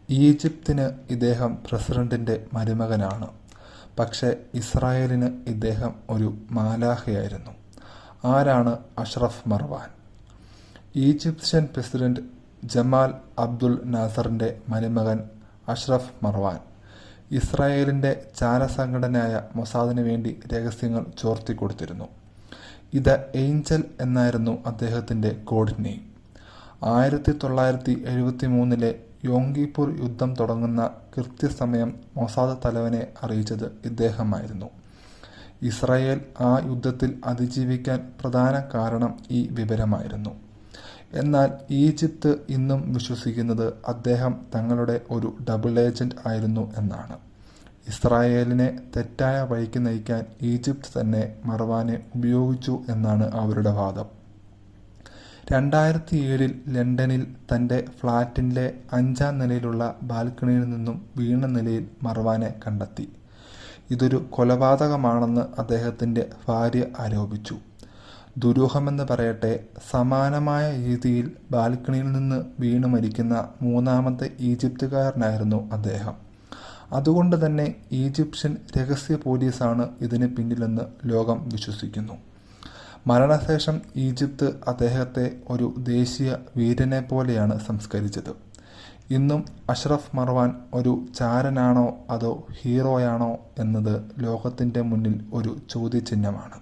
ഈജിപ്തിന് ഇദ്ദേഹം പ്രസിഡന്റിന്റെ മരുമകനാണ്. പക്ഷേ ഇസ്രായേലിന് ഇദ്ദേഹം ഒരു മാലാഖയായിരുന്നു. ആരാണ് Ashraf Marwan? Egyptian president Gamal Abdul നാസറിന്റെ മരുമകൻ അഷ്റഫ് മർവാൻ ഇസ്രായേലിന്റെ ചാരസംഘടനയായ മൊസാദിന് വേണ്ടി രഹസ്യങ്ങൾ ചോർത്തിക്കൊടുത്തിരുന്നു. ദ ഏഞ്ചൽ എന്നായിരുന്നു അദ്ദേഹത്തിന്റെ കോഡ് നെയിം. 1973 യോം കിപ്പൂർ യുദ്ധം തുടങ്ങുന്ന കൃത്യസമയം മൊസാദ് തലവനെ അറിയിച്ചത് ഇദ്ദേഹമായിരുന്നു. ഇസ്രായേൽ ആ യുദ്ധത്തിൽ അതിജീവിക്കാൻ പ്രധാന കാരണം ഈ വിവരമായിരുന്നു. എന്നാൽ ഈജിപ്ത് ഇന്നും വിശ്വസിക്കുന്നത് അദ്ദേഹം തങ്ങളുടെ ഒരു ഡബിൾ ഏജന്റ് ആയിരുന്നു എന്നാണ്. ഇസ്രായേലിനെ തെറ്റായ വഴിക്ക് നയിക്കാൻ ഈജിപ്ത് തന്നെ മർവാനെ ഉപയോഗിച്ചു എന്നാണ് അവരുടെ വാദം. 2007 ലണ്ടനിൽ തന്റെ ഫ്ളാറ്റിന്റെ 5ാം നിലയിലുള്ള ബാൽക്കണിയിൽ നിന്നും വീണ നിലയിൽ മർവാനെ കണ്ടെത്തി. ഇതൊരു കൊലപാതകമാണെന്ന് അദ്ദേഹത്തിന്റെ ഭാര്യ ആരോപിച്ചു. ദുരൂഹമെന്ന് പറയട്ടെ, സമാനമായ രീതിയിൽ ബാൽക്കണിയിൽ നിന്ന് വീണ് മരിക്കുന്ന 3ാമത്തെ ഈജിപ്തുകാരനായിരുന്നു അദ്ദേഹം. അതുകൊണ്ട് തന്നെ ഈജിപ്ഷ്യൻ രഹസ്യ പോലീസാണ് ഇതിന് പിന്നിലെന്ന് ലോകം വിശ്വസിക്കുന്നു. മരണശേഷം ഈജിപ്ത് അദ്ദേഹത്തെ ഒരു ദേശീയ വീരനെ പോലെയാണ് സംസ്കരിച്ചത്. ഇന്നും അഷ്റഫ് മർവാൻ ഒരു ചാരനാണോ അതോ ഹീറോയാണോ എന്നത് ലോകത്തിന്റെ മുന്നിൽ ഒരു ചോദ്യചിഹ്നമാണ്.